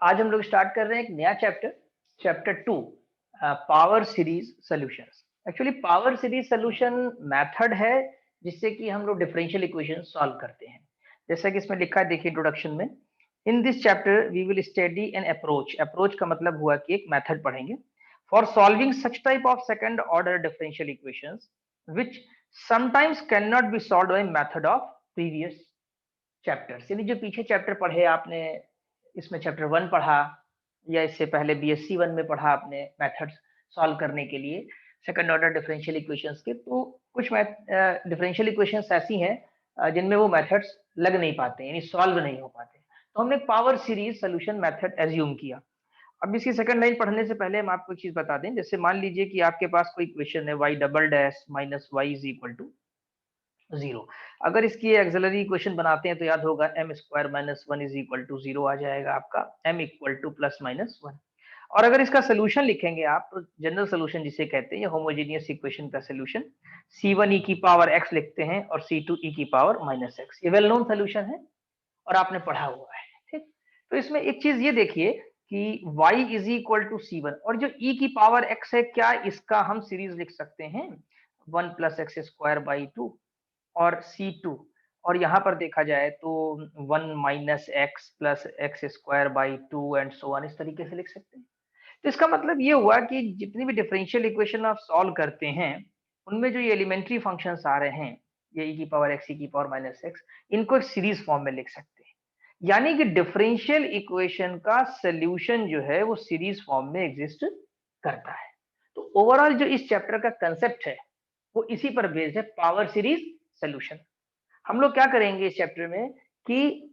आज हम लोग स्टार्ट कर रहे हैं एक नया chapter, chapter 2, power series solutions. Actually power series solution method है जिससे कि हम लोग डिफरेंशियल इक्वेशन सॉल्व करते हैं। जैसा कि इसमें लिखा है, देखिए इंट्रोडक्शन में, in this chapter we will study an approach. Approach का मतलब हुआ कि एक मेथड पढ़ेंगे for solving such type of second order differential equations which sometimes can not be solved by method of previous chapters. यानी जो पीछे चैप्टर पढ़े आपने, इसमें चैप्टर 1 पढ़ा या इससे पहले बीएससी 1 में पढ़ा आपने मेथड्स सॉल्व करने के लिए सेकंड ऑर्डर डिफरेंशियल इक्वेशंस के, तो कुछ डिफरेंशियल इक्वेशंस ऐसी हैं जिनमें वो मेथड्स लग नहीं पाते, यानी सॉल्व नहीं हो पाते। तो हमने power series solution method assume किया। अब इसकी सेकंड लाइन पढ़ने से पहले हम आपको एक चीज बता दें। जैसे मान लीजिए कि आपके पास कोई इक्वेशन है y double dash minus y is equal to 0। अगर इसकी एक्सिलरी इक्वेशन बनाते हैं तो याद होगा m square minus 1 is equal to 0 आ जाएगा आपका, m equal to plus minus 1। और अगर इसका सोल्यूशन लिखेंगे आप, तो जनरल सोल्यूशन जिसे कहते हैं या होमोजेनियस इक्वेशन का सोल्यूशन, c1 e की पावर x लिखते हैं और c2 e की पावर माइनस x। ये वेल नोन सोल्यूशन है और आपने पढ़ा हुआ है, ठीक। तो इसमें एक चीज ये देखिए कि y is equal to c1 और जो e की पावर x है, क्या इसका हम सीरीज लिख सकते हैं 1 प्लस एक्स स्क्वायर बाई 2 और C2, और यहाँ पर देखा जाए तो 1 minus x plus x square by 2 and so on, इस तरीके से लिख सकते हैं। तो इसका मतलब ये हुआ कि जितनी भी डिफरेंशियल इक्वेशन आप सॉल्व करते हैं, उनमें जो ये एलिमेंट्री फंक्शंस आ रहे हैं, ये e की पावर x, e की पावर माइनस एक्स, इनको एक सीरीज फॉर्म में लिख सकते हैं। यानी कि डिफरेंशियल इक्वेशन का सोल्यूशन जो है वो सीरीज फॉर्म में एग्जिस्ट करता है। तो ओवरऑल जो इस चैप्टर का कंसेप्ट है वो इसी पर बेस्ड है, पावर सीरीज सोल्यूशन। हम लोग क्या करेंगे इस चैप्टर में कि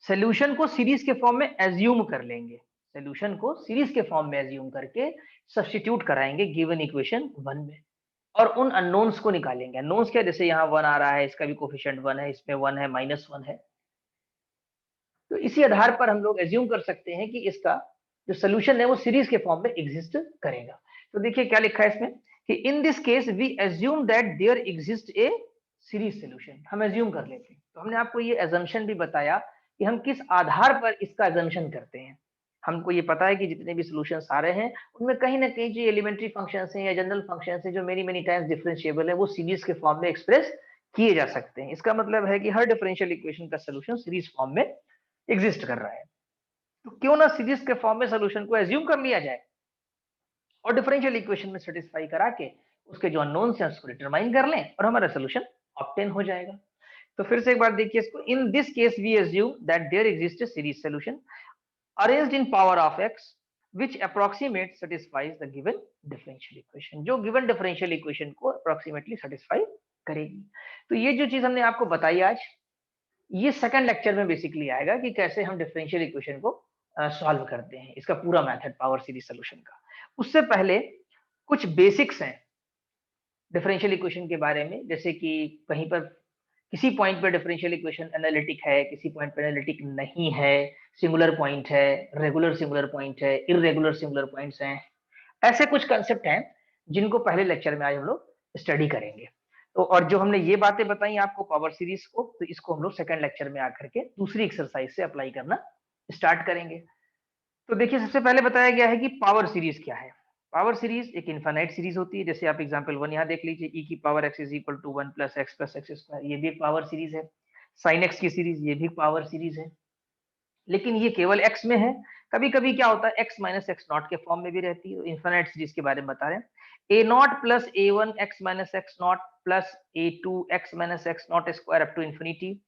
सोल्यूशन को सीरीज के फॉर्म में एज्यूम कर लेंगे, सोल्यूशन को सीरीज के फॉर्म में एज्यूम करके सब्स्टिट्यूट कराएंगे गिवन इक्वेशन 1 में और उन अननोन्स को निकालेंगे। अननोन्स क्या, जैसे यहाँ 1 आ रहा है, इसका भी कोफिशिएंट 1 है, इसमें 1 है, माइनस 1 है। तो इसी आधार पर हम लोग एज्यूम कर सकते हैं कि इसका जो सोल्यूशन है वो सीरीज के फॉर्म में एग्जिस्ट करेगा। तो देखिए क्या लिखा है इसमें कि in this case we assume that there exist a series solution. हम एज्यूम कर लेते हैं। तो हमने आपको ये एजम्पशन भी बताया कि हम किस आधार पर इसका एजम्पशन करते हैं। हमको ये पता है कि जितने भी सॉल्यूशंस आ रहे हैं उनमें कहीं ना कहीं जो एलिमेंट्री फंक्शंस हैं या जनरल फंक्शंस हैं जो मेनी मेनी टाइम्स डिफरेंशिएबल है, वो सीरीज के फॉर्म में एक्सप्रेस किए जा सकते हैं। इसका मतलब है कि हर डिफरेंशियल इक्वेशन का सोल्यूशन सीरीज फॉर्म में एग्जिस्ट कर रहा है। तो क्यों ना सीरीज के फॉर्म में सोल्यूशन को एज्यूम कर लिया जाए और डिफरेंशियल इक्वेशन में सेटिस्फाई करा के उसके जो अननोन्स हैं उसको डिटरमाइन कर लें और हमारा सोल्यूशन ऑब्टेन हो जाएगा। तो फिर से एक बार देखिए इसको, in this case we assume that there exist a series solution arranged in power of x which approximate satisfies the given differential equation, जो गिवन डिफरेंशियल इक्वेशन को अप्रोक्सीमेटली सेटिस्फाई करेगी। तो ये जो चीज हमने आपको बताई आज, ये सेकंड लेक्चर में बेसिकली आएगा कि कैसे हम डिफरेंशियल इक्वेशन को सॉल्व करते हैं, इसका पूरा मेथड पावर सीरीज सोल्यूशन का। उससे पहले कुछ बेसिक्स हैं डिफरेंशियल इक्वेशन के बारे में, जैसे कि कहीं पर किसी पॉइंट पर डिफरेंशियल इक्वेशन एनालिटिक है, किसी पॉइंट पर एनालिटिक नहीं है, सिंगुलर पॉइंट है, रेगुलर सिंगुलर पॉइंट है, इरेगुलर सिंगुलर पॉइंट्स हैं। ऐसे कुछ कंसेप्ट हैं जिनको पहले लेक्चर में आज हम लोग स्टडी करेंगे। तो और जो हमने ये बातें बताई आपको पावर सीरीज को, तो इसको हम लोग सेकंड लेक्चर में आकर के दूसरी एक्सरसाइज से अप्लाई करना स्टार्ट करेंगे। तो देखिए सबसे पहले बताया गया है कि पावर सीरीज क्या है। पावर सीरीज एक इनफाइनाइट सीरीज होती है। जैसे आप एग्जांपल 1 यहाँ देख लीजिए, e की power x is equal to 1 plus x square, ये भी एक पावर सीरीज है। साइन x की सीरीज, ये भी पावर सीरीज है, लेकिन ये केवल x में है। कभी कभी क्या होता है x माइनस एक्स नॉट के फॉर्म में भी रहती है। तो इनफाइनाइट सीरीज के बारे में बता रहे हैं, a naught plus a one x minus x naught plus a two x minus x naught square up to infinity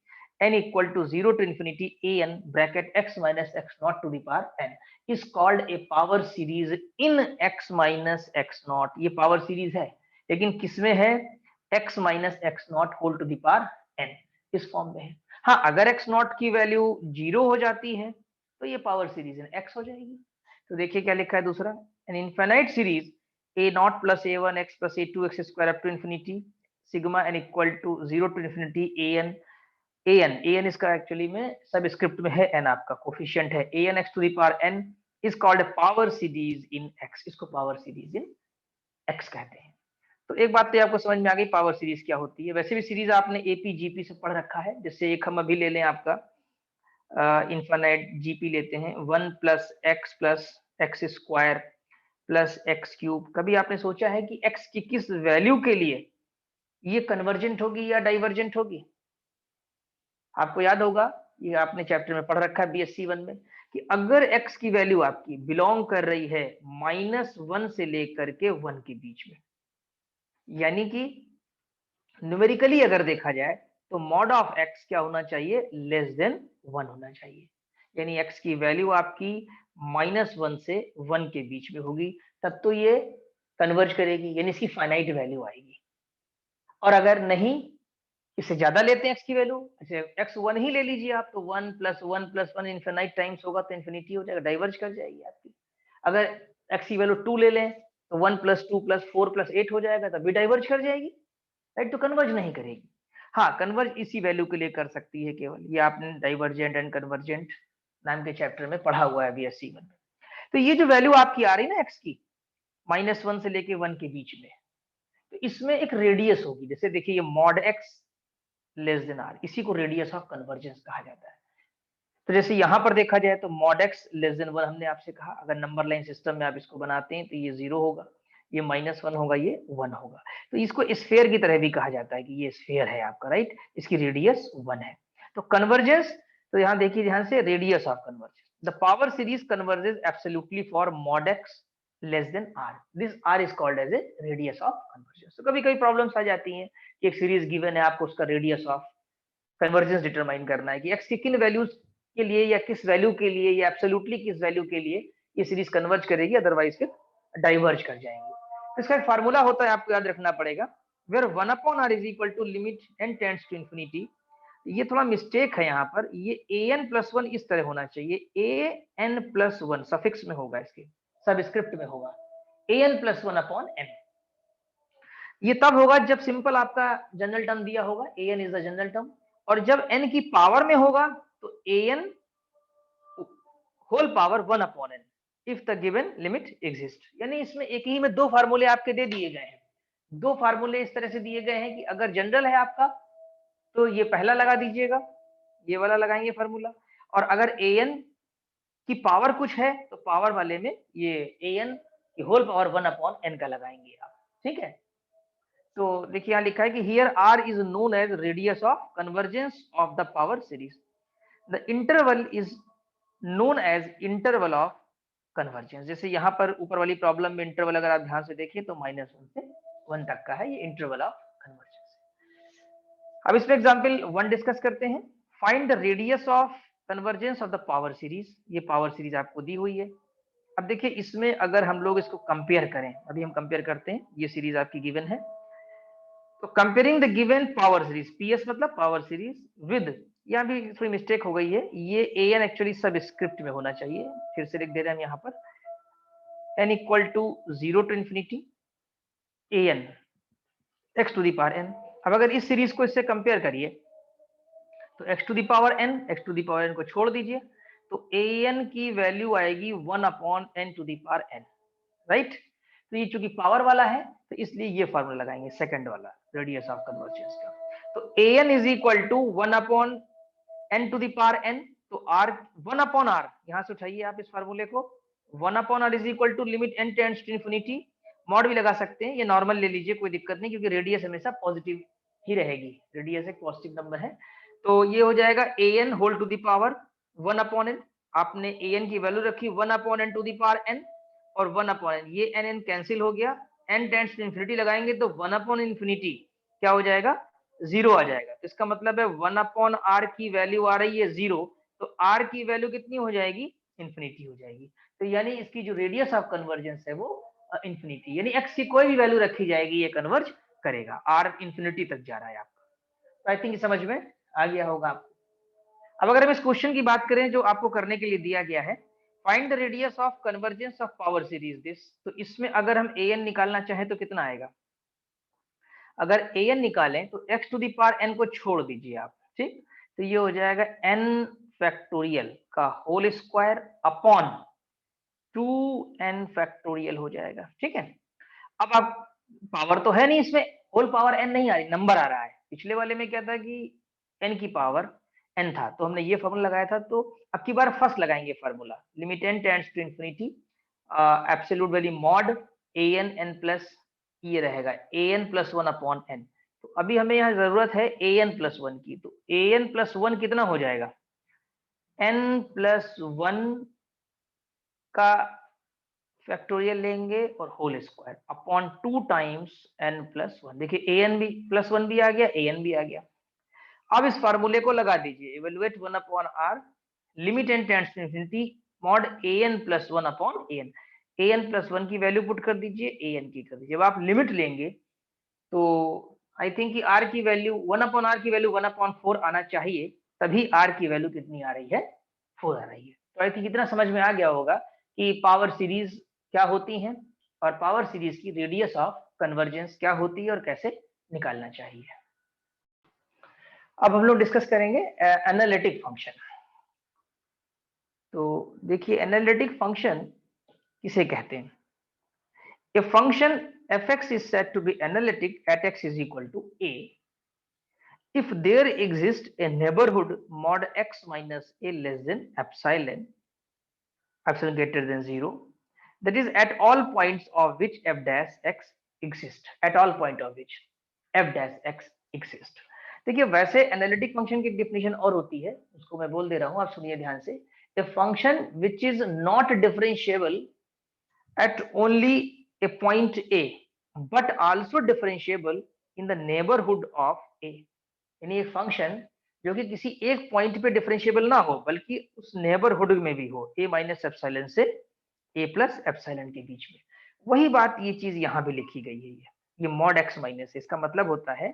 n equal to 0 to infinity an bracket x minus x naught to the power n is called a power series in x minus x naught। ये power series है, लेकिन किसमें है, x minus x naught whole to the power n, इस form में है। हाँ, अगर x नॉट की वैल्यू 0 हो जाती है तो ये पावर सीरीज इन x हो जाएगी। तो देखिए क्या लिखा है दूसरा, an infinite series a nought plus a one x plus a two x square up to infinity sigma n equal to 0 to infinity an इसका एक्चुअली में सब स्क्रिप्ट में है, n आपका कोफिशिएंट है, an x to the power n is called a power series in x। इसको power series in x कहते हैं। तो एक बात तो आपको समझ में आ गई पावर सीरीज क्या होती है। वैसे भी सीरीज आपने एपी जीपी से पढ़ रखा है। जैसे एक हम अभी ले लें आपका इनफाइनाइट जीपी लेते हैं, 1 plus x square plus x cube. कभी आपने सोचा है कि एक्स की किस वैल्यू के लिए ये कन्वर्जेंट होगी या डाइवर्जेंट होगी? आपको याद होगा, ये आपने चैप्टर में पढ़ रखा है BSc 1 में, कि अगर x की वैल्यू आपकी बिलोंग कर रही है -1 से लेकर के 1 के बीच में, यानी कि न्यूमेरिकली अगर देखा जाए तो मॉड ऑफ x क्या होना चाहिए? <<1 होना चाहिए। यानी x की वैल्यू आपकी -1 से 1 के बीच में होगी, तब तो ये कन्वर्ज करेगी, यानी इसकी फाइनाइट वैल्यू आएगी। और अगर नहीं, इससे ज्यादा लेते हैं x की वैल्यू, अच्छा x 1 ही ले लीजिए आप, तो 1 प्लस 1 प्लस 1 इनफिनाइट टाइम्स होगा, तो इन्फिनिटी हो जाएगा, डाइवर्ज कर जाएगी आपकी। अगर x की वैल्यू 2 ले लें तो 1 प्लस 2 प्लस 4 प्लस 8 हो जाएगा, तब भी डाइवर्ज कर जाएगी, राइट? तो कन्वर्ज नहीं करेगी। हाँ, कन्वर्ज इसी वैल्यू के लिए कर सकती है केवल, ये आपने डाइवर्जेंट एंड कन्वर्जेंट नाम के चैप्टर में पढ़ा हुआ है BSc 1 में। तो ये जो वैल्यू आपकी आ रही है ना x की, -1 से लेके 1 के बीच में, तो इसमें एक रेडियस होगी। जैसे देखिए, ये मॉड x r, इसी को रेडियस ऑफ कन्वर्जेंस कहा जाता है। तो जैसे यहां पर देखा जाए तो मॉड x <1 हमने आपसे कहा, अगर नंबर लाइन सिस्टम में आप इसको बनाते हैं तो ये 0 होगा, ये -1 होगा, ये 1 होगा। तो इसको स्फेयर की तरह भी कहा जाता है कि ये स्फेयर है आपका, राइट? इसकी रेडियस 1 है। तो कन्वर्जेंस, तो यहाँ देखिए ध्यान से, radius of convergence, the power series converges absolutely for mod x r, this r is called as a radius of convergence. तो कभी कभी प्रॉब्लम्स आ जाती हैं कि एक सीरीज गिवन है, आपको उसका रेडियस ऑफ कन्वर्जेंस डिटरमाइन करना है कि x की किन वैल्यूज के लिए या किस वैल्यू के लिए या एब्सोल्युटली किस वैल्यू के लिए ये सीरीज कन्वर्ज करेगी, अदरवाइज फिर डाइवर्ज कर जाएंगे। तो इसका एक फार्मूला होता है, आपको याद रखना पड़ेगा, where 1/r is equal to limit n tends to infinity. ये थोड़ा मिस्टेक है यहाँ पर, ये an+1 इस तरह होना चाहिए, an+1 सफिक्स में होगा, इसके सबस्क्रिप्ट में होगा, an+1/n। ये तब होगा जब सिंपल आपका जनरल टर्म दिया होगा, an is the general term, और जब n की पावर में होगा तो an whole power 1/n if the given limit exist. यानी इसमें एक ही में दो फार्मूले आपके दे दिए गए हैं। दो फार्मूले इस तरह से दिए गए हैं कि अगर जनरल है आपका तो ये पहला लगा दीजिएगा, ये वाला लगाएंगे फार्मूला, और अगर an की पावर कुछ है तो पावर वाले में ये an की होल पावर 1/n का लगाएंगे आप, ठीक है? तो देखिए यहाँ लिखा है कि here r is known as radius of convergence of the power series, the interval is known as interval of convergence. जैसे यहाँ पर ऊपर वाली प्रॉब्लम में इंटरवल अगर आप ध्यान से देखें तो -1 से 1 तक का है, ये इंटरवल ऑफ कन्वर्जेंस। अब इसमें एग्जांपल 1 डिस्कस करते हैं। Find the radius of convergence of the power series. ये पावर सीरीज आपको दी हुई है। अब देखिए इसमें अगर हम लोग इसको कंपेयर करें, अभी हम कंपेयर करते हैं, ये सीरीज आपकी गिवन है, तो comparing the given power series, PS मतलब पावर सीरीज, विद, यहाँ भी थोड़ी मिस्टेक हो गई है, ये an एक्चुअली सब स्क्रिप्ट में होना चाहिए, फिर से लिख दे रहे हैं हम यहाँ पर, n equal to 0 to infinity an x to the power n। अब अगर इस सीरीज को इससे कंपेयर करिए तो x to the power n को छोड़ दीजिए, तो an की वैल्यू आएगी 1/n to the power n, right? तो ये चूंकि पावर वाला है तो इसलिए ये फॉर्मूला लगाएंगे सेकंड वाला, रेडियस ऑफ कन्वर्जेंस का। तो an is equal to 1/n to the power n, तो r 1/r, यहां से उठाइए आप इस फार्मूले को, 1/r is equal to limit n tends to infinity, mod भी लगा सकते हैं, ये नॉर्मल ले लीजिए, कोई दिक्कत नहीं, क्योंकि रेडियस हमेशा पॉजिटिव ही रहेगी, रेडियस एक पॉजिटिव नंबर है। तो ये हो जाएगा an whole to the power 1/n, आपने an की वैल्यू रखी 1/n to the power n, और 1/n, ये n कैंसिल हो गया, n टेंड्स टू इंफिनिटी लगाएंगे तो 1/infinity क्या हो जाएगा? 0 आ जाएगा। तो इसका मतलब है 1/r की वैल्यू आ रही है 0, तो r की वैल्यू कितनी हो जाएगी? इंफिनिटी हो जाएगी। तो यानी इसकी जो रेडियस ऑफ कन्वर्जेंस है वो इंफिनिटी, यानी x की कोई भी वैल्यू रखी जाएगी ये कन्वर्ज करेगा, r इंफिनिटी तक जा रहा है आपका। तो आई थिंक समझ में आ गया होगा आपको। अब अगर हम इस क्वेश्चन की बात करें जो आपको करने के लिए दिया गया है, find the radius of convergence of power series this, तो इसमें अगर हम an निकालना चाहें तो कितना आएगा? अगर an निकालें तो x to the power n को छोड़ दीजिए आप, ठीक? तो ये हो जाएगा n फैक्टोरियल का whole square upon 2n factorial हो जाएगा, ठीक है? अब आप, पावर तो है नहीं इसमें, होल पावर n नहीं आ रही, नंबर आ रहा है। पिछले वाले में क्या था कि n की पावर n था, तो हमने ये फॉर्मूला लगाया था। तो अब की बार फर्स्ट लगाएंगे formula, limit n tends to infinity absolute value mod an n plus ये रहेगा an प्लस 1 अपॉन n। तो अभी हमें यहाँ जरूरत है an प्लस 1 की, तो an प्लस 1 कितना हो जाएगा, n प्लस 1 का फैक्टोरियल लेंगे और whole square upon 2 times n plus 1। देखिए an भी प्लस 1 भी आ गया, an भी आ गया। अब इस फार्मूले को लगा दीजिए, evaluate 1 upon r limit n tends to infinity mod an plus 1 upon an। an plus 1 की वैल्यू पुट कर दीजिए, an की कर दीजिए। जब आप लिमिट लेंगे तो आई थिंक कि r की वैल्यू 1 अपॉन r की वैल्यू 1 अपॉन 4 आना चाहिए, तभी r की वैल्यू कितनी आ रही है, 4 आ रही है। तो आई थिंक इतना समझ में आ गया होगा कि पावर सीरीज क्या होती हैं और पावर सीरीज की रेडियस ऑफ कन्वर्जेंस क्या होती है और कैसे निकालना चाहिए। अब हम लोग डिस्कस करेंगे एनालिटिक फंक्शन। तो देखिए एनालिटिक फंक्शन किसे कहते हैं। A function fx is said to be analytic at x is equal to a if there exists a neighborhood mod x minus a less than epsilon greater than 0, that is at all points of which f dash x exist, at all point of which f dash x exist। देखिए वैसे analytic function की definition और होती है, उसको मैं बोल दे रहा हूं, आप सुनिए ध्यान से। A function which is not differentiable at only a point A but also differentiable in the neighborhood of A। यानी एक फंक्शन जो कि किसी एक पॉइंट पे डिफरेंशिएबल ना हो बल्कि उस नेबरहुड में भी हो, a माइनस एप्सिलॉन से a प्लस एप्सिलॉन के बीच में। वही बात ये चीज यहाँ पे लिखी गई है, ये मॉड x माइनस। इसका मतलब होता है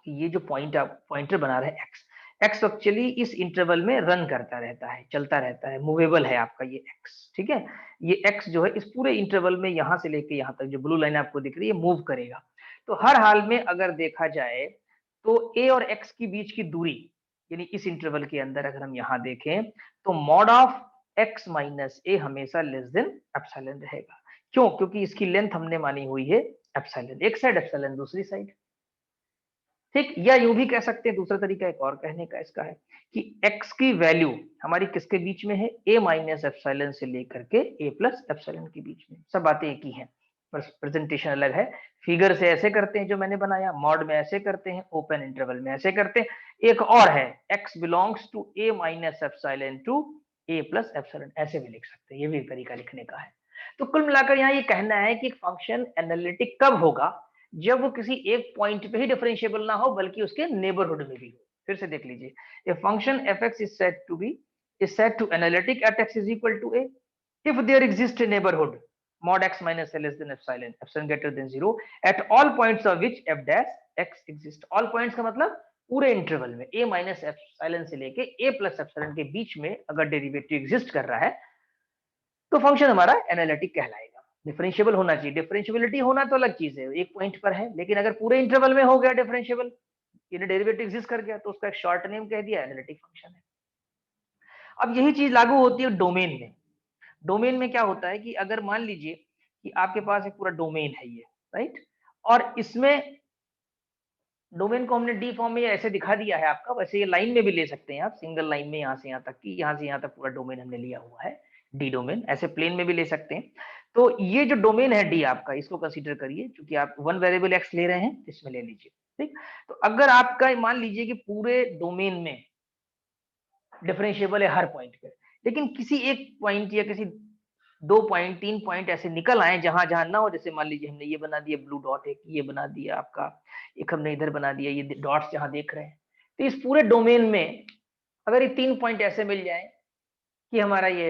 कि ये जो पॉइंट आप पॉइंटर बना रहे हैं x एक्चुअली इस इंटरवल में रन करता रहता है, चलता रहता है, मूवेबल है आपका ये x, ठीक है। ये x जो है इस पूरे इंटरवल में यहाँ से लेके यहाँ तक जो ब्लू लाइन आपको दिख रही है मूव करेगा। तो हर हाल में अगर देखा जाए तो a और x की बीच की दूरी यानी इस इंटरवल के अंदर अगर हम यहाँ देखें तो mod of x minus a हमेशा लेस देन एप्सिलॉन रहेगा। क्यों? क्योंकि इसकी लेंथ हमने मानी हुई है एप्सिलॉन, एक साइड एप्सिलॉन दूसरी साइड, ठीक। या यूं भी कह सकते हैं, दूसरा तरीका एक और कहने का इसका है कि x की वैल्यू हमारी किसके बीच में है, a माइनस एप्सिलॉन से लेकर के a प्लस एप्सिलॉन के बीच में। सब बातें एक ही हैं, बस प्रेजेंटेशन अलग है। फिगर से ऐसे करते हैं जो मैंने बनाया, मॉड में ऐसे करते हैं, ओपन इंटरवल में ऐसे करते हैं। एक और है x belongs to a minus epsilon to a plus epsilon, ऐसे भी लिख सकते हैं, ये भी एक तरीका लिखने का है। तो कुल मिलाकर यहाँ ये कहना है कि फंक्शन एनालिटिक कब होगा, जब वो किसी एक पॉइंट पे ही डिफरेंशिएबल ना हो बल्कि उसके नेबरहुड में भी हो। फिर से देख लीजिए, a function fx is said to analytic at x is equal to a if there exists a neighborhood mod x minus a less than epsilon greater than 0 at all points of which f dash x exist। all points का मतलब पूरे interval में a minus epsilon से लेके a plus epsilon के बीच में अगर derivative exist कर रहा है तो फंक्शन हमारा एनालिटिक कहलाएगा। डिफरेंशिएबल होना चाहिए, डिफरेंशिएबिलिटी होना तो अलग चीज है, एक पॉइंट पर है, लेकिन अगर पूरे इंटरवल में हो गया डिफरेंशिएबल, यानी डेरिवेटिव एग्जिस्ट कर गया, तो उसका एक शॉर्ट नेम कह दिया एनालिटिक फंक्शन है। अब यही चीज लागू होती है डोमेन में। डोमेन में क्या होता है कि अगर मान लीजिए कि आपके पास एक पूरा डोमेन है ये, राइट, और इसमें डोमेन को हमने डी फॉर्म में ऐसे दिखा दिया है आपका, वैसे ये लाइन में भी ले सकते हैं आप, सिंगल लाइन में यहाँ से यहाँ तक की, यहाँ से यहाँ तक पूरा डोमेन हमने लिया हुआ है, डी डोमेन। ऐसे प्लेन में भी ले सकते हैं। तो ये जो डोमेन है डी आपका, इसको कंसीडर करिए, क्योंकि आप वन वेरिएबल एक्स ले रहे हैं, इसमें ले लीजिए, ठीक। तो अगर आपका मान लीजिए कि पूरे डोमेन में डिफरेंशिएबल है हर पॉइंट पे, लेकिन किसी एक पॉइंट या किसी 2 पॉइंट 3 पॉइंट ऐसे निकल आए जहां जहां ना हो, जैसे मान लीजिए हमने ये बना दिया ब्लू डॉट, एक ये बना दिया आपका, एक हमने इधर बना दिया ये डॉट्स जहां देख रहे हैं। तो इस पूरे डोमेन में अगर ये 3 पॉइंट ऐसे मिल जाए कि हमारा ये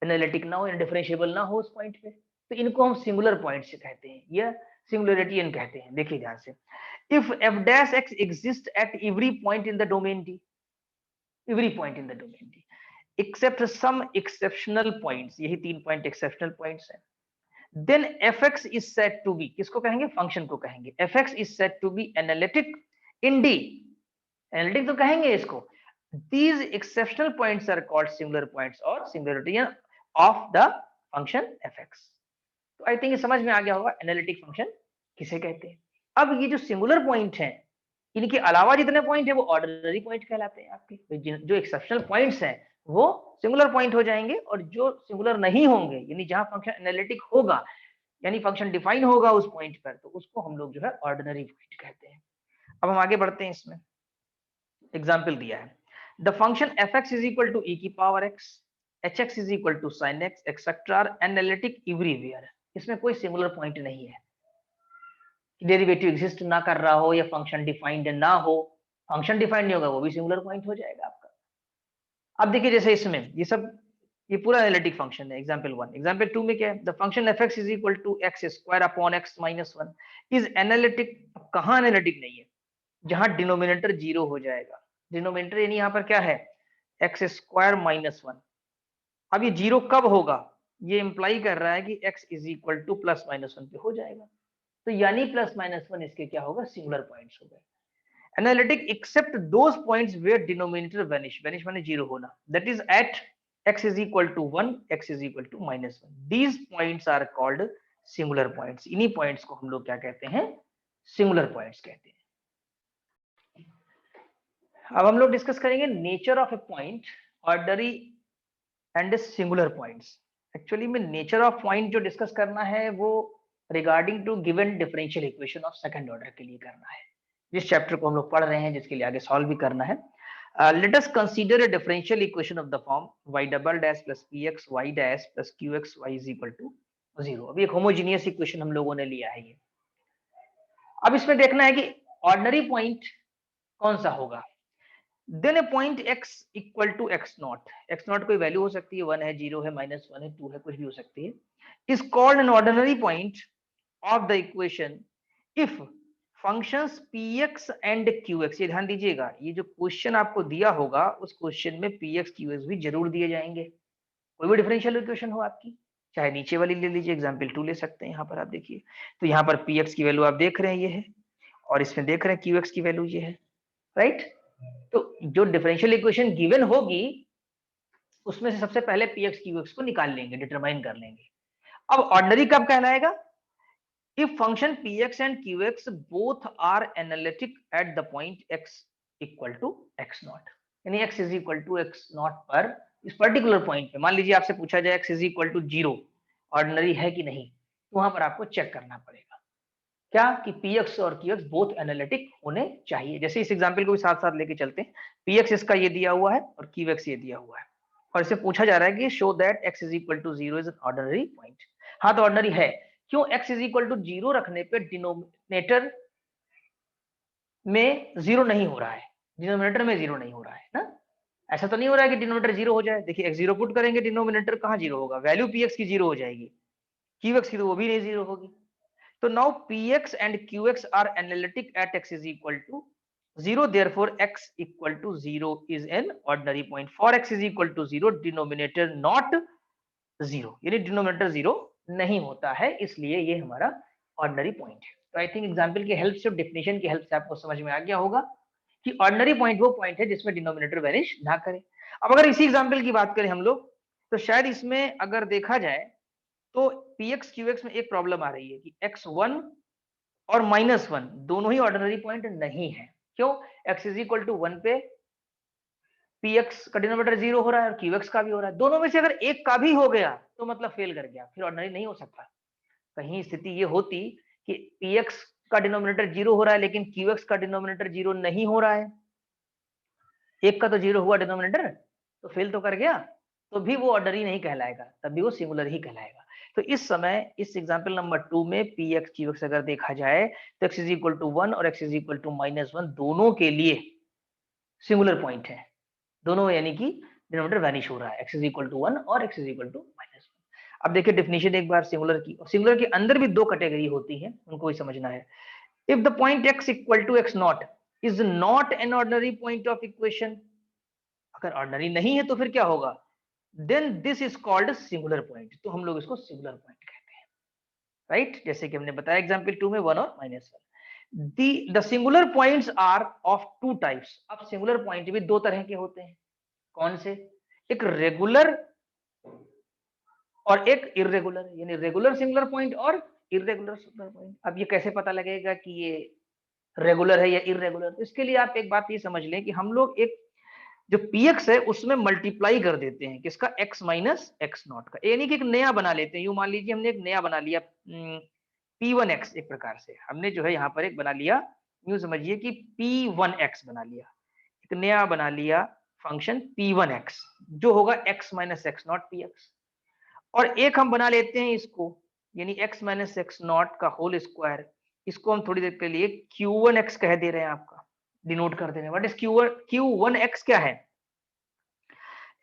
एनालिटिक ना हो या डिफरेंशिएबल ना हो उस पॉइंट पे, तो इनको हम सिंगुलर पॉइंट्स कहते हैं या सिंगुलरिटी कहते हैं। देखिए ध्यान से, if F dash x exist at every point in the domain D, every point in the domain D except some exceptional points, यही 3 पॉइंट एक्सेप्शनल पॉइंट्स हैं, then fx is said to be, किसको कहेंगे, function को कहेंगे, fx is said to be analytic in D, analytic तो कहेंगे इसको। these exceptional points are called singular points or singularity of the function fx। तो I think समझ में आ गया होगा एनालिटिक फंक्शन किसे कहते हैं। अब ये जो सिंगुलर पॉइंट है इनके अलावा जितने पॉइंट है वो ऑर्डिनरी पॉइंट कहलाते हैं आपके। जो एक्सेप्शनल पॉइंट्स हैं वो सिंगुलर पॉइंट हो जाएंगे, और जो सिंगुलर नहीं होंगे यानी जहां फंक्शन एनालिटिक होगा यानी फंक्शन डिफाइन होगा उस पॉइंट पर, तो उसको हम लोग जो है ऑर्डिनरी पॉइंट कहते हैं। अब हम आगे बढ़ते हैं। इसमें एग्जाम्पल दिया है, the function f x is equal to e की power x, h x is equal to sine x etcetera are analytic everywhere. इसमें कोई सिंगुलर पॉइंट नहीं है, डेरिवेटिव एग्जिस्ट ना कर रहा हो या फंक्शन डिफाइंड ना हो। फंक्शन डिफाइंड नहीं होगा वो भी सिंगुलर पॉइंट हो जाएगा आपका। अब देखिए जैसे इसमें ये सब, ये पूरा एनालिटिक फंक्शन है। एग्जांपल 1, एग्जांपल 2 में क्या है, the function f x is equal to x square upon x minus 1 is analytic. कहां एनालिटिक नहीं है, जहां डिनोमिनेटर जीरो हो जाएगा। डिनोमिनेटर यानी यहाँ पर क्या है, एक्स स्क्वायर माइनस 1। अब ये जीरो कब होगा, ये इंप्लाई कर रहा है कि x is equal to plus minus 1 पे हो जाएगा। तो यानी प्लस माइनस 1 इसके क्या होगा, सिंगुलर पॉइंट्स हो गए। Analytic except those points where denominator vanish माने जीरो होना, that is at x is equal to 1, x is equal to minus 1. These points are called singular points. इन्हीं points को हम लोग क्या कहते हैं, singular points कहते हैं। अब हम लोग डिस्कस करेंगे nature of a point, ordinary and singular points. Actually में नेचर ऑफ पॉइंट जो डिस्कस करना है वो regarding to given differential equation of second order के लिए करना है, जिस चैप्टर को हम लोग पढ़ रहे हैं, जिसके लिए आगे सॉल्व भी करना है। Let us consider a differential equation of the form y double dash plus px y dash plus qx y is equal to 0। अभी एक होमोजीनियस इक्वेशन हम लोगों ने लिया है ये। अब इसमें देखना है कि ऑर्डिनरी पॉइंट कौन सा होगा। Then a point x equal to x nought कोई वैल्यू हो सकती है, 1 है, 0 है, माइनस 1 है, 2 है, कुछ भी हो सकती है, is called an ordinary point of the equation if functions px and qx। ये ध्यान दीजिएगा, ये जो क्वेश्चन आपको दिया होगा उस क्वेश्चन में px qx भी जरूर दिए जाएंगे। कोई भी डिफरेंशियल इक्वेशन हो आपकी, चाहे नीचे वाली ले लीजिए, एग्जांपल 2 ले सकते हैं। यहाँ पर आप देखिए, तो यहाँ पर px की वैल्यू आप देख रहे हैं ये है, और इसमें देख रहे हैं qx की वैल्यू ये है, राइट। तो जो डिफरेंशियल इक्वेशन गिवन होगी उसमें से सबसे पहले px qx को निकाल लेंगे, डिटरमाइन कर लेंगे। अब ऑर्डिनरी कब कहलाएगा, if function px and qx both are analytic at the point x equal to x naught, यानी x is equal to x naught पर इस पर्टिकुलर पॉइंट पे मान लीजिए आपसे पूछा जाए x is equal to 0 ordinary है कि नहीं, तो वहां पर आपको चेक करना पड़ेगा क्या कि px और qx बोथ एनालिटिक होने चाहिए। जैसे इस एग्जांपल को भी साथ साथ लेके चलते हैं, px इसका ये दिया हुआ है और qx ये दिया हुआ है, और इसे पूछा जा रहा है कि show that x is equal to 0 is an ordinary point. हाँ तो ऑर्डिनरी है, क्यों, x इज इक्वल टू 0 रखने पे डिनोमिनेटर में 0 नहीं हो रहा है, डिनोमिनेटर में 0 नहीं हो रहा है ना। ऐसा तो नहीं हो रहा है कि डिनोमिनेटर 0 हो जाए। देखिए x 0 पुट करेंगे, डिनोमिनेटर कहाँ 0 होगा, वैल्यू px की 0 हो जाएगी, qx की तो वो भी नहीं 0 होगी। तो now px and qx are analytic at x is equal to 0, therefore x equal to 0 is an ordinary point. For x is equal to 0, denominator not 0, यानी डिनोमिनेटर 0 नहीं होता है, इसलिए ये हमारा ऑर्डिनरी पॉइंट है। तो आई थिंक एग्जांपल की हेल्प से, डेफिनेशन की हेल्प से आपको समझ में आ गया होगा कि ऑर्डिनरी पॉइंट वो पॉइंट है जिसमें डिनोमिनेटर वैनिश ना करे। अब अगर इसी एग्जांपल की बात करें हम लोग, तो शायद इसमें अगर देखा जाए तो px qx में एक प्रॉब्लम आ रही है कि x1 और -1 दोनों ही ऑर्डिनरी पॉइंट नहीं है। क्यों, x इज इक्वल टू 1 पे px का डिनोमिनेटर 0 हो रहा है और qx का भी हो रहा है, दोनों में से अगर एक का भी हो गया तो मतलब फेल कर गया, फिर ऑर्डिनरी नहीं हो सकता। कहीं स्थिति ये होती कि px का डिनोमिनेटर 0 हो रहा है लेकिन qx का डिनोमिनेटर 0 नहीं हो रहा है, एक का तो 0 हुआ डिनोमिनेटर तो फेल तो कर गया, तो भी वो ऑर्डिनरी नहीं कहलाएगा, तब भी वो सिंगुलर ही कहलाएगा। तो इस समय इस एग्जांपल नंबर 2 में px qx अगर देखा जाए तो x इज इक्वल टू 1 और x इज इक्वल टू -1 दोनों के लिए सिंगुलर पॉइंट है, दोनों यानी कि डिनोमिनेटर वैनिश हो रहा है, x इज इक्वल टू 1 और x इज इक्वल टू -1। अब देखिए डेफिनेशन एक बार सिंगुलर की, और सिंगुलर के अंदर भी दो कैटेगरी होती है, उनको ही समझना है। If the point x equal to x nought is not an ordinary point of equation, अगर ऑर्डिनरी नहीं है तो फिर क्या होगा, then this is called singular point, तो हम लोग इसको सिंगुलर पॉइंट कहते हैं, राइट। जैसे कि हमने बताया एग्जांपल 2 में 1 और -1। The singular points are of two types. अब सिंगुलर पॉइंट भी दो तरह के होते हैं, कौन से, एक रेगुलर और एक इरेगुलर, यानी रेगुलर सिंगुलर पॉइंट और इरेगुलर सिंगुलर पॉइंट। अब ये कैसे पता लगेगा कि ये रेगुलर है या इरेगुलर। तो इसके लिए आप एक बात ये समझ लें कि हम लोग एक जो px है उसमें मल्टीप्लाई कर देते हैं किसका, x माइनस एक्स नॉट का, यानी कि एक नया बना लेते हैं। यूं मान लीजिए हमने एक नया बना लिया p1x, एक प्रकार से हमने जो है यहाँ पर एक बना लिया, यूं समझिए कि p1x बना लिया, एक नया बना लिया फंक्शन p1x जो होगा x minus x not px। और एक हम बना लेते हैं इसको, यानी x माइनस एक्स नॉट का होल स्क्वायर, इसको हम थोड़ी देर के लिए q1x कह दे रहे हैं, आपका डिनोट कर दे रहे हैं। व्हाट इज q1x क्या है,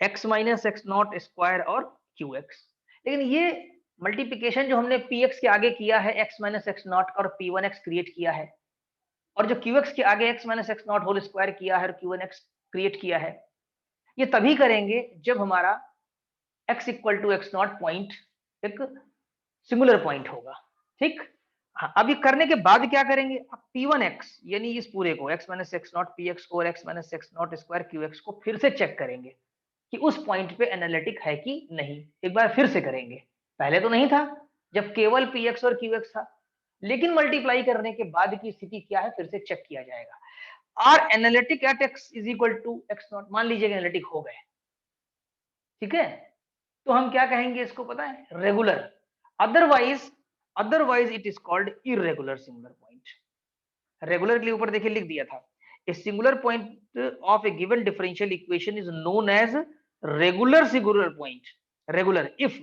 x minus x naught square और qx। लेकिन ये मल्टीप्लिकेशन जो हमने px के आगे किया है x माइनस एक्स नॉट और p1x क्रिएट किया है, और जो qx के आगे x minus x nought whole square किया है और q1x क्रिएट किया है, ये तभी करेंगे जब हमारा x equal to x nought point एक सिंगुलर पॉइंट होगा, ठीक। हाँ, अब ये करने के बाद क्या करेंगे, अब p1x यानी इस पूरे को x minus x not px को और x minus x naught square qx को फिर से चेक करेंगे कि उस पॉइंट पे एनालिटिक है कि नहीं। एक बार फिर से करेंगे, पहले तो नहीं था जब केवल px और qx था, लेकिन मल्टीप्लाई करने के बाद की स्थिति क्या है फिर से चेक किया जाएगा। Are analytic at x is equal to x nought, मान लीजिए एनालिटिक हो गए, ठीक है, तो हम क्या कहेंगे इसको पता है, regular. Otherwise it is called irregular singular point. Regular के लिए ऊपर देखिए लिख दिया था, a singular point of a given differential equation is known as regular singular point. Regular if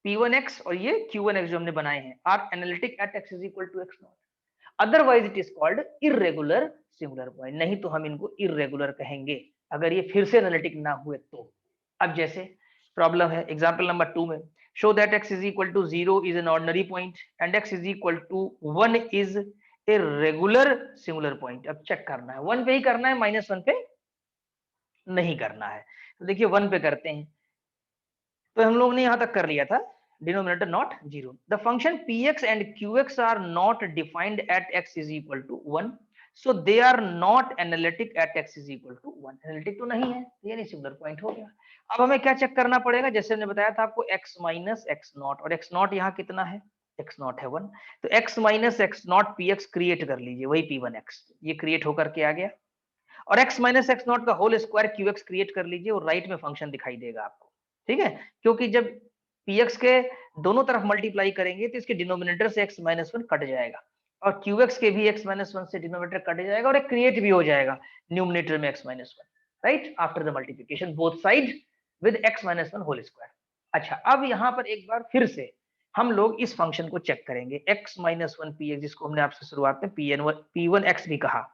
p1x और ये q1x जो हमने बनाए हैं are analytic at x is equal to x nought, otherwise it is called irregular singular point. नहीं तो हम इनको इरेगुलर कहेंगे अगर ये फिर से एनालिटिक ना हुए तो। अब जैसे प्रॉब्लम है एग्जांपल नंबर 2 में, show that x is equal to 0 is an ordinary point and x is equal to 1 is a regular singular point. अब चेक करना है, 1 पे ही करना है, -1 पे नहीं करना है। तो देखिए 1 पे करते हैं, तो हम लोग ने यहां तक कर लिया था, denominator not 0। The function px and qx are not defined at x is equal to 1, so they are not analytic at x is equal to 1। Analytic तो नहीं है, ये नहीं सिंगुलर पॉइंट हो गया। अब हमें क्या चेक करना पड़ेगा, जैसे हमने बताया था आपको x माइनस एक्स नॉट, और x नॉट यहाँ कितना है, x नॉट है 1, तो x minus x not px create कर लीजिए, वही p1x ये क्रिएट होकर के आ गया, और x माइनस एक्स नॉट का होल स्क्वायर qx क्रिएट कर लीजिए, और राइट में फंक्शन दिखाई देगा आपको, ठीक है। क्योंकि जब px के दोनों तरफ मल्टीप्लाई करेंगे तो इसके डिनोमिनेटर से x माइनस वन कट जाएगा, और qx के भी x माइनस वन से डिनोमिनेटर कट जाएगा, और एक क्रिएट भी हो जाएगा न्यूमिनेटर में x minus one, right, after the multiplication both side with x minus one whole square. अच्छा, अब यहाँ पर एक बार फिर से हम लोग इस फंक्शन को चेक करेंगे, x माइनस वन px, जिसको हमने आपसे शुरुआत में p1x भी कहा,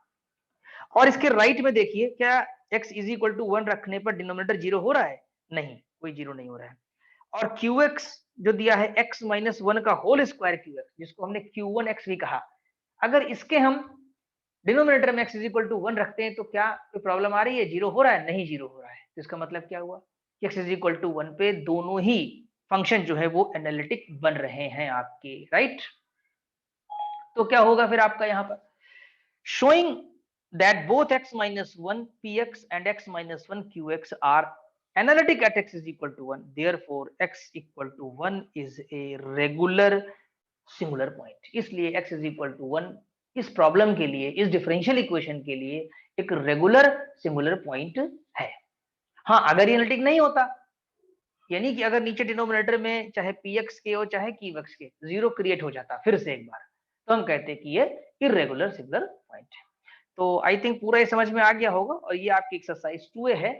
और इसके राइट में देखिए क्या x इज इक्वल टू 1 रखने पर डिनोमिनेटर 0 हो रहा है, नहीं, कोई 0 नहीं हो रहा है। और qx जो दिया है x माइनस वन का होल स्क्वायर qx, जिसको हमने q1x भी कहा, अगर इसके हम डिनोमिनेटर में x इज इक्वल टू 1 रखते हैं तो क्या कोई प्रॉब्लम आ रही है, 0 हो रहा है, नहीं 0 हो रहा है। तो इसका मतलब क्या हुआ कि x इज इक्वल टू 1 पे दोनों ही फंक्शन जो है वो एनालिटिक बन रहे हैं आपके, राइट। तो क्या होगा फिर आपका यहाँ पर, showing that both x minus 1 px and x minus 1 qx are analytic at x is equal to 1, therefore x equal to 1 is a regular singular point। इसलिए x is equal to 1 इस problem के लिए, इस differential equation के लिए एक regular singular point है। हाँ, अगर ये एनालिटिक नहीं होता, यानी कि अगर नीचे डिनोमिनेटर में चाहे px के हो चाहे qx के 0 क्रिएट हो जाता फिर से एक बार, तो हम कहते हैं कि ये इरेगुलर सिंगुलर पॉइंट है। तो आई थिंक पूरा ये समझ में आ गया होगा, और ये आपकी एक्सरसाइज 2 है,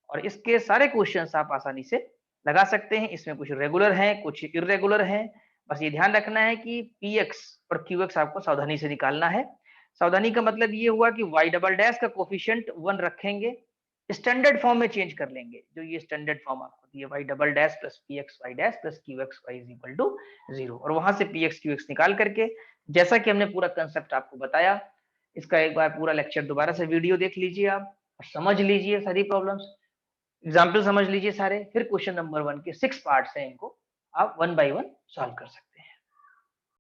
और इसके सारे क्वेश्चंस आप आसानी से लगा सकते हैं। इसमें कुछ रेगुलर हैं, कुछ इरेगुलर हैं, बस ये ध्यान रखना है कि px और qx आपको सावधानी से निकालना है। सावधानी का मतलब ये हुआ कि y डबल डैश का कोफिशिएंट 1 रखेंगे, स्टैंडर्ड फॉर्म में चेंज कर लेंगे, जो ये स्टैंडर्ड फॉर्म आपको दिए y double dash plus px y dash plus qx y is equal to 0, और वहां से px qx निकाल करके, जैसा कि हमने पूरा कंसेप्ट आपको बताया, इसका एक बार पूरा लेक्चर दोबारा से वीडियो देख लीजिए आप, और समझ लीजिए सारी प्रॉब्लम्स, एग्जाम्पल समझ लीजिए सारे, फिर क्वेश्चन नंबर 1 के 6 पार्ट्स हैं, इनको आप 1 बाय 1 सॉल्व कर सकते हैं।